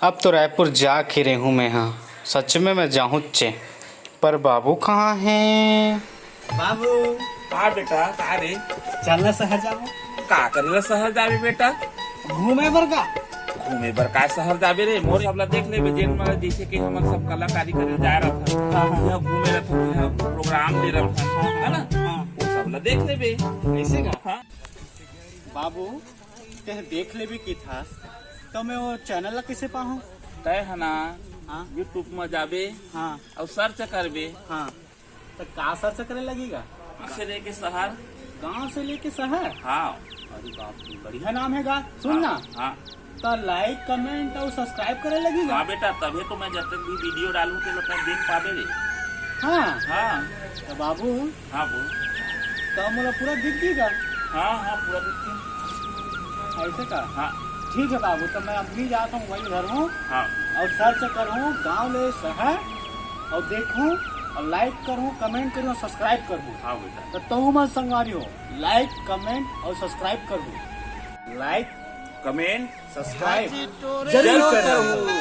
अब तो रायपुर जा के रही हूँ मैं। हाँ सच में मैं जाऊँ चे, पर बाबू कहाँ हैं? बाबू का बेटा का रे चलना शहर जाओ का करेला शहर जाबे बेटा घूमे बर का। घूमे बर का शहर जाबे रे मोर सबला देख लेबे जेन में जैसे कि हमन सब कलाकारी करे जा रहा था यहाँ घूमे रहा था यहाँ प्रोग्राम दे रहा था है ना वो सबला देख लेबे ऐसे का हाँ बाबू ते देख ले भी की था तो मैं वो चैनल ला कैसे पाऊँ? तय है ना हाँ यूट्यूब में जाबे हाँ और सर्च करबे हाँ तो का सर्च करे लगेगा? से लेके शहर गांव से लेके शहर। हाँ अरे बाप रे बढ़िया नाम है गा। सुन ना हाँ तो लाइक कमेंट और सब्सक्राइब करे लगेगा। हाँ बेटा तभी तो मैं जब तक भी वीडियो डालूं तो लोग देख पाबे रे हाँ हाँ तो बाबू हाँ बोल तो मोला पूरा दिख गएगा हाँ हाँ पूरा देखते ऐसे का। हाँ ठीक है बाबू तो मैं अभी जाता हूँ वही घर हूँ हाँ और सर्च करूँ गांव ले शहर और देखूँ और लाइक करूँ कमेंट करूँ और सब्सक्राइब कर दूँ। हाँ बेटा तो मत संगवारी हो लाइक कमेंट और सब्सक्राइब कर दूँ। लाइक कमेंट सब्सक्राइब जरूर करूँ।